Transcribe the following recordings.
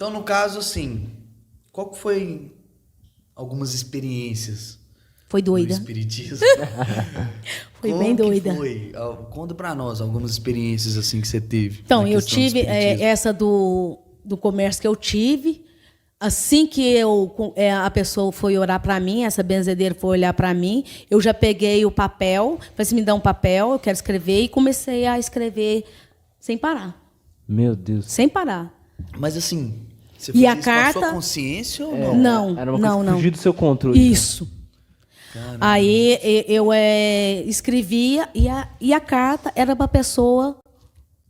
Então, no caso, assim, qual que foi algumas experiências Foi do doida. espiritismo? Foi Como bem que doida. foi? Conta pra nós algumas experiências assim que você teve. Então, na eu questão do tive espiritismo. essa do comércio que eu tive. Assim que a pessoa foi orar para mim, essa benzedeira foi olhar para mim, eu já peguei o papel, falei assim, me dá um papel, eu quero escrever, e comecei a escrever sem parar. Meu Deus. Sem parar. Mas assim, você E fazia a isso com a sua carta- consciência ou não? Não, Era uma coisa que não. fugia do seu controle. Isso. Aí eu escrevia e a carta era para a pessoa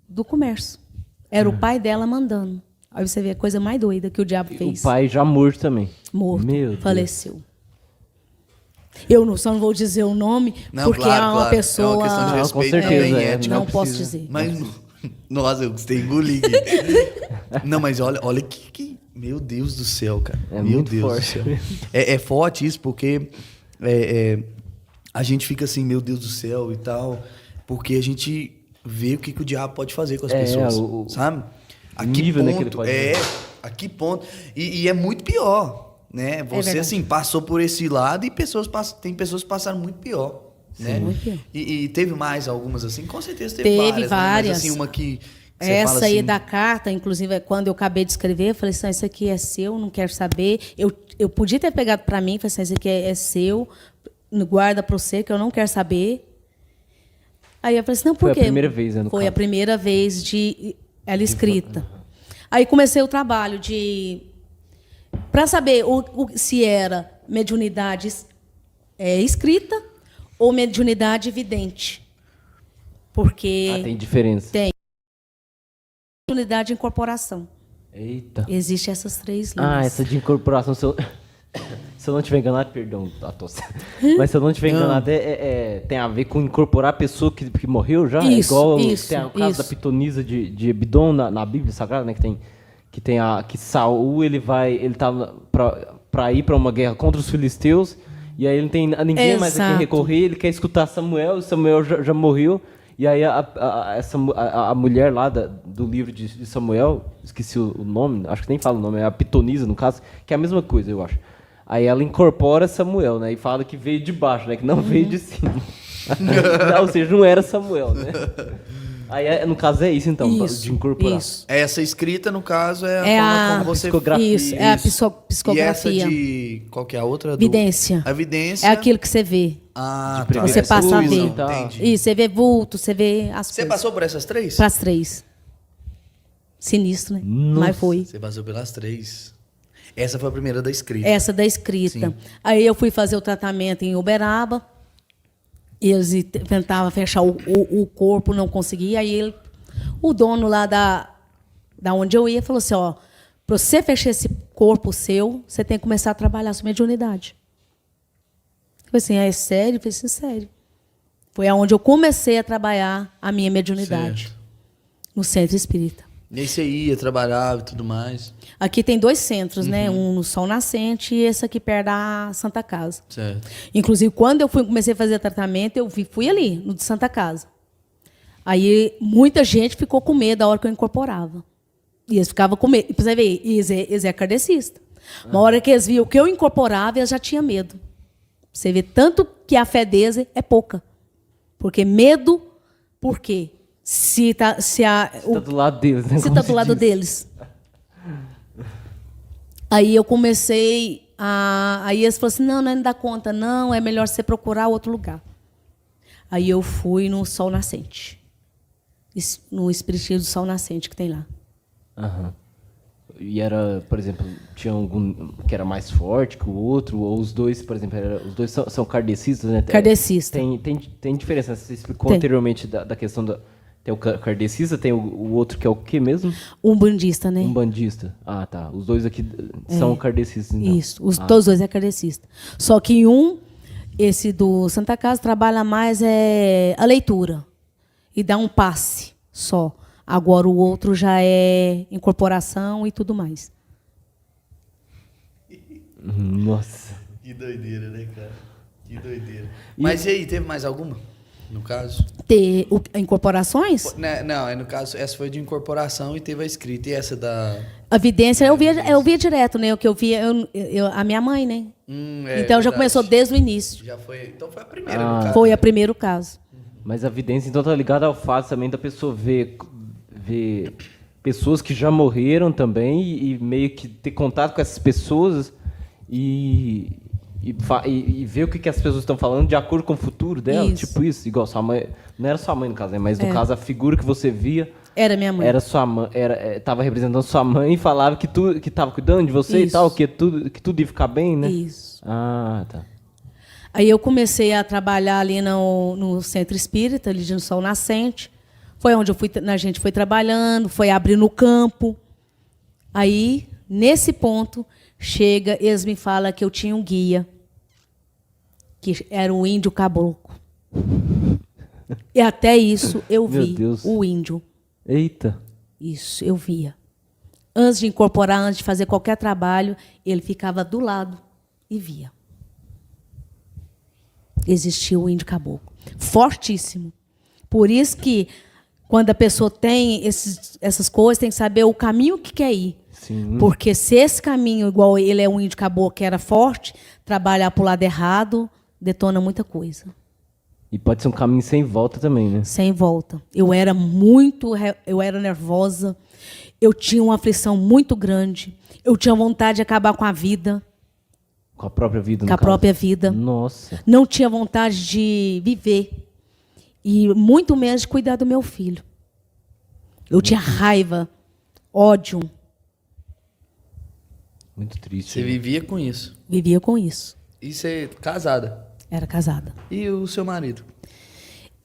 do comércio. Era o pai dela mandando. Aí você vê a coisa mais doida que o diabo fez. O pai já morto também. Morto, Meu Deus. faleceu. Eu só não vou dizer o nome, Não, porque claro, é uma claro. pessoa... É uma questão de Não, respeito com certeza, também, é, ética. não posso precisa. dizer. Mas, nossa, eu gostei de engolir aqui. Não, mas olha que... Meu Deus do céu, cara. É Meu muito Deus forte. do céu. É forte isso, porque a gente fica assim, meu Deus do céu e tal, porque a gente vê o que o diabo pode fazer com as pessoas, sabe? A que nível, ponto, né, que ele pode fazer. a que ponto. E é muito pior, né? Você, verdade. assim, passou por esse lado e tem pessoas que passaram muito pior, né? muito pior. E teve mais algumas assim? Com certeza teve, Teve várias. Né? várias. Mas, assim, uma que você Essa fala aí assim, da carta, inclusive, quando eu acabei de escrever, eu falei assim, isso aqui é seu, não quero saber. Eu podia ter pegado para mim, falei assim, isso aqui é seu, guarda para você, que eu não quero saber. Aí eu falei assim, não, por Foi a quê? primeira vez, né, no Foi caso. a primeira vez de ela escrita. Aí comecei o trabalho para saber se era mediunidade escrita ou mediunidade vidente. Porque Tem diferença. Tem. Mediunidade de incorporação. Eita. Existem essas três linhas. Ah, essa de incorporação, se eu não estiver enganado, perdão a tosse. Mas se eu não estiver enganado, tem a ver com incorporar a pessoa que morreu já? Isso, é igual isso, tem o caso isso. da pitonisa de Abidom na Bíblia Sagrada, né? Que Saul ele tá pra ir pra uma guerra contra os filisteus, e aí ele não tem ninguém mais a quem Exato. recorrer, ele quer escutar Samuel, e Samuel já morreu. E aí a mulher lá do livro de Samuel, esqueci o nome, acho que nem fala o nome, é a pitonisa no caso, que é a mesma coisa, eu acho. Aí ela incorpora Samuel, né? E fala que veio de baixo, né? Que não veio de cima. Ou seja, não era Samuel, né? Aí, no caso, é isso, então, de incorporar. Isso. essa escrita, no caso, é a É forma a como você... psicografia. Isso, é a Isso. psicografia. E essa de... Qual que é a outra? Vidência. A evidência. É aquilo que você vê. Ah, De tá. Você Essa passa a visão, ver. entendi. Isso, você vê vulto, você vê as Você coisas. passou por essas três? Para as três. Sinistro, né? Nossa. Mas foi. Você passou pelas três. Essa foi a primeira da escrita. Essa da escrita. Sim. Aí eu fui fazer o tratamento em Uberaba. Eles tentavam fechar o corpo, não conseguia. Aí o dono lá da onde eu ia falou assim, ó, para você fechar esse corpo seu, você tem que começar a trabalhar a sua mediunidade. Eu falei assim, é sério? Eu falei assim, sério. Foi aonde eu comecei a trabalhar a minha mediunidade. Certo. No centro espírita. E aí você ia, trabalhava e tudo mais. Aqui tem 2 centros, né? Um no Sol Nascente e esse aqui perto da Santa Casa. Certo. Inclusive, quando eu comecei a fazer tratamento, eu fui ali, no de Santa Casa. Aí, muita gente ficou com medo da hora que eu incorporava. E eles ficavam com medo. E pra você ver, eles é kardecista. Uma hora que eles viam que eu incorporava, eles já tinham medo. Você vê tanto que a fé deles é pouca. Porque medo, por quê? Se tá do lado deles, né? se Como tá se do lado diz. deles. Aí eu comecei aí eles falaram assim, não dá conta, não, é melhor você procurar outro lugar. Aí eu fui no Sol Nascente. No Espiritismo do Sol Nascente que tem lá. Aham. E era, por exemplo, tinha algum que era mais forte que o outro, ou os dois, por exemplo, os dois são kardecistas, né? Kardecista. Tem diferença, você explicou Tem. anteriormente da questão da... Tem o kardecista, tem o outro que é o quê mesmo? Umbandista, né? Umbandista. Ah, tá. Os dois aqui são kardecistas, então. Isso, todos os dois é kardecista. Só que esse do Santa Casa, trabalha mais a leitura. E dá um passe só. Agora o outro já é incorporação e tudo mais. Nossa. Que doideira, né, cara? Que doideira. Mas e aí, teve mais alguma? no caso? Ter incorporações? Não, no caso, essa foi de incorporação e teve a escrita. E essa da... A vidência eu via direto, né? O que eu via, a minha mãe, né? Então já começou desde o início. Já foi, então foi a primeira, no caso. Foi o primeiro caso. Mas a vidência, então, tá ligada ao fato também da pessoa ver pessoas que já morreram também e meio que ter contato com essas pessoas e ver o que as pessoas estão falando de acordo com o futuro dela. Isso. Tipo isso, igual sua mãe. Não era sua mãe, no caso, né? Mas no caso, a figura que você via... Era minha mãe. Era sua mãe, tava representando sua mãe e falava que tava cuidando de você Isso. e tal, que tudo ia ficar bem, né? Isso. Ah, tá. Aí eu comecei a trabalhar ali no Centro Espírita, ali de Sol Nascente. Foi onde a gente foi trabalhando, foi abrindo o campo. Aí, nesse ponto, chega, eles me falam que eu tinha um guia, que era o índio caboclo. E até isso eu vi o índio. Eita. Isso, eu via. Antes de incorporar, antes de fazer qualquer trabalho, ele ficava do lado e via. Existia o índio caboclo. Fortíssimo. Por isso que, quando a pessoa tem essas coisas, tem que saber o caminho que quer ir. Sim. Porque se esse caminho, igual ele é um índio caboclo que era forte, trabalhar para o lado errado, detona muita coisa. E pode ser um caminho sem volta também, né? Sem volta. Eu era nervosa. Eu tinha uma aflição muito grande. Eu tinha vontade de acabar com a vida. Com a própria vida, no Com a caso. própria vida. Nossa. Não tinha vontade de viver. E muito menos de cuidar do meu filho. Eu tinha raiva, ódio. Muito triste. Você vivia com isso? Vivia com isso. E você casada? Era casada. E o seu marido?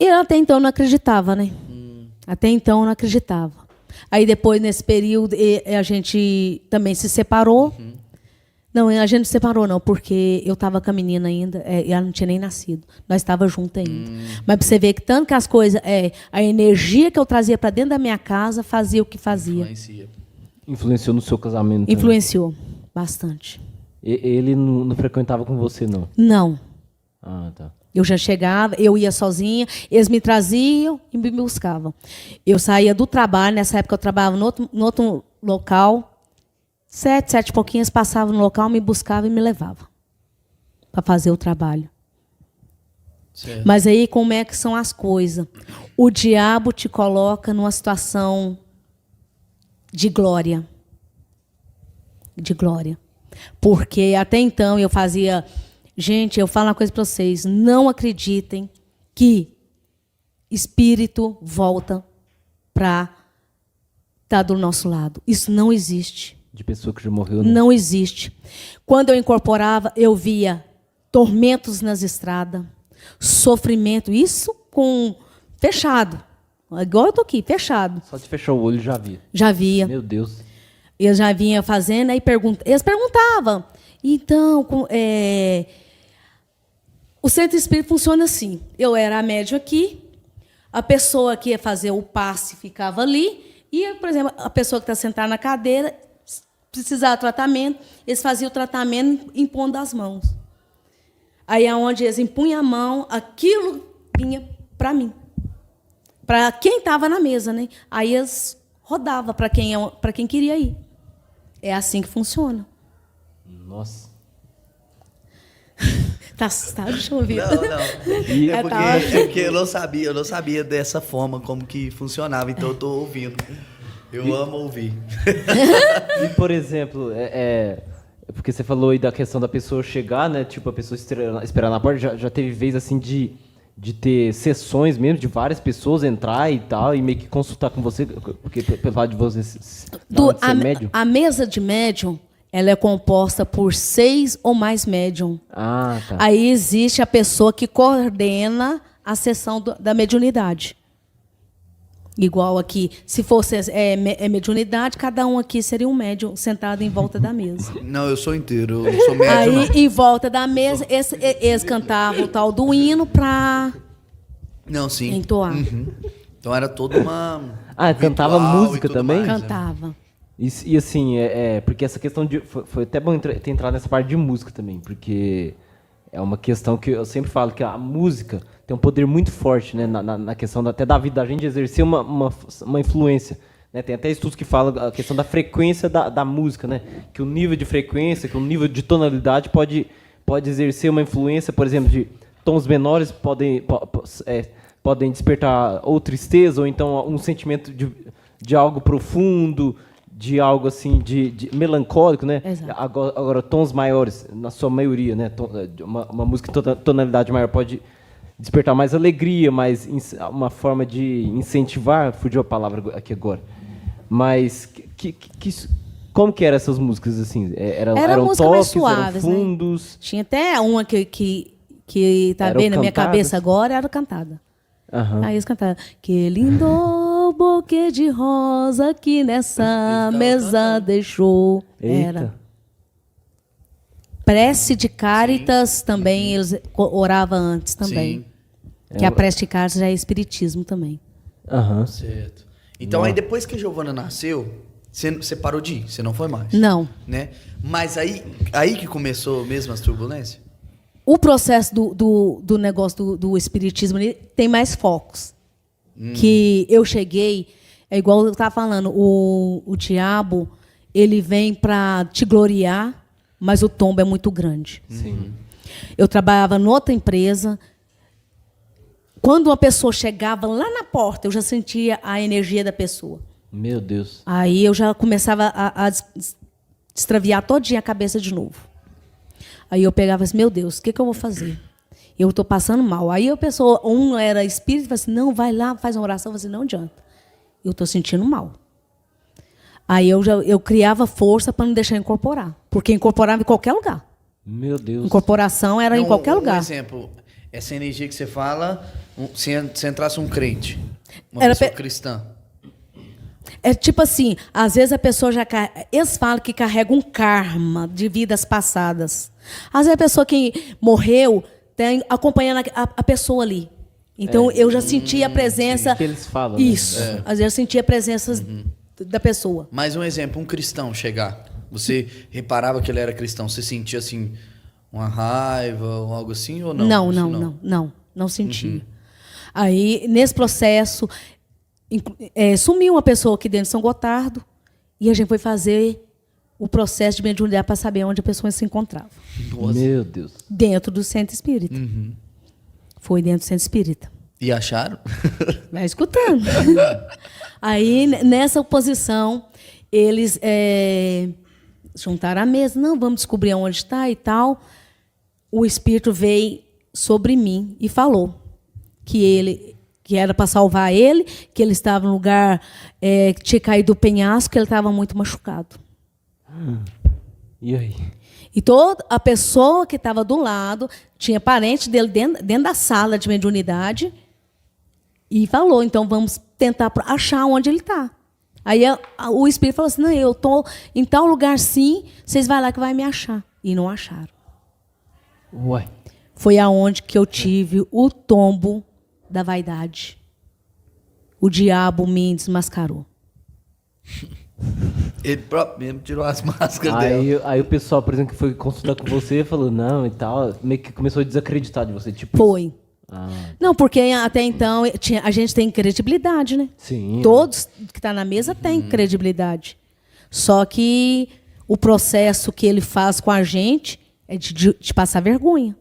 E até então não acreditava, né? Até então não acreditava. Aí depois, nesse período, a gente também se separou. Não, a gente não se separou, não, porque eu estava com a menina ainda, e ela não tinha nem nascido. Nós estávamos juntos ainda. Mas para você ver que tanto que as coisas, a energia que eu trazia para dentro da minha casa fazia o que fazia. Influenciou no seu casamento? Influenciou bastante. Ele não frequentava com você, não? Não. Ah, tá. Eu já chegava, eu ia sozinha, eles me traziam e me buscavam. Eu saía do trabalho, nessa época eu trabalhava no outro local, 7 e pouquinhos, passava no local, me buscava e me levava para fazer o trabalho. Certo. Mas aí como é que são as coisas? O diabo te coloca numa situação de glória. De glória. Porque até então eu fazia... Gente, eu falo uma coisa para vocês. Não acreditem que espírito volta para estar do nosso lado. Isso não existe. De pessoa que já morreu, né? Não existe. Quando eu incorporava, eu via tormentos nas estradas, sofrimento. Isso com fechado. Igual eu estou aqui, fechado. Só de fechar o olho já via. Já via. Meu Deus. Eu já vinha fazendo, aí eles perguntavam. Então, o centro espírita funciona assim. Eu era a médium aqui, a pessoa que ia fazer o passe ficava ali, e, por exemplo, a pessoa que está sentada na cadeira, precisava de tratamento, eles faziam o tratamento impondo as mãos. Aí, aonde eles impunham a mão, aquilo vinha para mim. Para quem estava na mesa, né? Aí eles rodavam para quem queria ir. É assim que funciona. Nossa. Tá assustado? Deixa eu ouvir. Não. Porque eu não sabia dessa forma como que funcionava, então eu tô ouvindo. Eu amo ouvir. E, por exemplo, porque você falou aí da questão da pessoa chegar, né? Tipo, a pessoa esperar na porta. Já teve vez, assim, de ter sessões mesmo, de várias pessoas entrar e tal, e meio que consultar com você, porque pelo fato de você ser médium? A mesa de médium, ela é composta por 6 ou mais médium. Ah, tá. Aí existe a pessoa que coordena a sessão da mediunidade. Igual aqui, se fosse mediunidade, cada um aqui seria um médium sentado em volta da mesa. Não, eu sou inteiro, eu sou médium. Aí, em volta da mesa, eles cantavam o tal do hino para entoar. Então era toda uma... cantava música também? Mais, cantava. E assim, porque essa questão de... Foi até bom ter entrado nessa parte de música também, porque É uma questão que eu sempre falo, que a música tem um poder muito forte, né, na questão até da vida da gente exercer uma influência. Né? Tem até estudos que falam a questão da frequência da música, né? Que o nível de frequência, que o nível de tonalidade pode exercer uma influência, por exemplo, de tons menores podem despertar ou tristeza, ou então um sentimento de algo profundo, de algo assim de melancólico, né? Agora tons maiores, na sua maioria, né? Uma música em tonalidade maior pode despertar mais alegria, uma forma de incentivar, fugiu a palavra aqui agora. Mas como que eram essas músicas assim? Eram música toques, mais suaves, eram fundos? Né? Tinha até uma que tá bem na minha cabeça agora, era cantada. Uhum. Aí eles cantavam: que lindo buquê de rosa que nessa mesa deixou. Era. Prece de Cáritas também, eles oravam antes também. Sim. Que a prece de Cáritas já é espiritismo também. Uhum. Certo. Então aí depois que a Giovana nasceu, você parou de ir, você não foi mais? Não. Né? Mas aí que começou mesmo as turbulências? O processo do negócio do espiritismo tem mais focos. Que eu cheguei, é igual eu estava falando, o diabo, ele vem para te gloriar, mas o tombo é muito grande. Sim. Eu trabalhava noutra empresa. Quando uma pessoa chegava lá na porta, eu já sentia a energia da pessoa. Meu Deus. Aí eu já começava a extraviar todinha a cabeça de novo. Aí eu pegava assim, meu Deus, o que eu vou fazer? Eu estou passando mal. Aí a pessoa, era espírito, falava assim, não, vai lá, faz uma oração. Eu falei assim, não adianta. Eu estou sentindo mal. Aí eu criava força para não deixar incorporar. Porque incorporava em qualquer lugar. Meu Deus. Incorporação era em qualquer lugar. Um exemplo, essa energia que você fala, se entrasse um crente, uma pessoa cristã. É tipo assim, às vezes a pessoa eles falam que carrega um karma de vidas passadas. Às vezes a pessoa que morreu tem acompanhando a pessoa ali. Então eu já sentia a presença. Que eles falam. Isso. Né? Às vezes eu sentia a presença da pessoa. Mais um exemplo, um cristão chegar. Você reparava que ele era cristão, você sentia assim uma raiva ou algo assim ou não? Não sentia. Aí nesse processo sumiu uma pessoa aqui dentro de São Gotardo e a gente foi fazer o processo de mediunidade para saber onde a pessoa se encontrava. Nossa. Meu Deus. Dentro do centro espírita. Foi dentro do centro espírita. E acharam? Vai escutando. Aí, nessa posição, eles juntaram a mesa. Não, vamos descobrir onde está e tal. O espírito veio sobre mim e falou que era para salvar ele, que ele estava no lugar que tinha caído do penhasco, que ele estava muito machucado. E aí? E toda a pessoa que estava do lado tinha parente dele dentro da sala de mediunidade e falou, então vamos tentar achar onde ele está. Aí o espírito falou assim, não, eu estou em tal lugar sim, vocês vão lá que vai me achar. E não acharam. Ué. Foi aonde que eu tive o tombo da vaidade. O diabo me desmascarou. Ele próprio mesmo tirou as máscaras dela. Aí o pessoal, por exemplo, que foi consultar com você, falou não e tal, meio que começou a desacreditar de você. Tipo foi. Ah. Não, porque até então a gente tem credibilidade, né? Sim. Todos que estão na mesa têm credibilidade. Só que o processo que ele faz com a gente é de passar vergonha.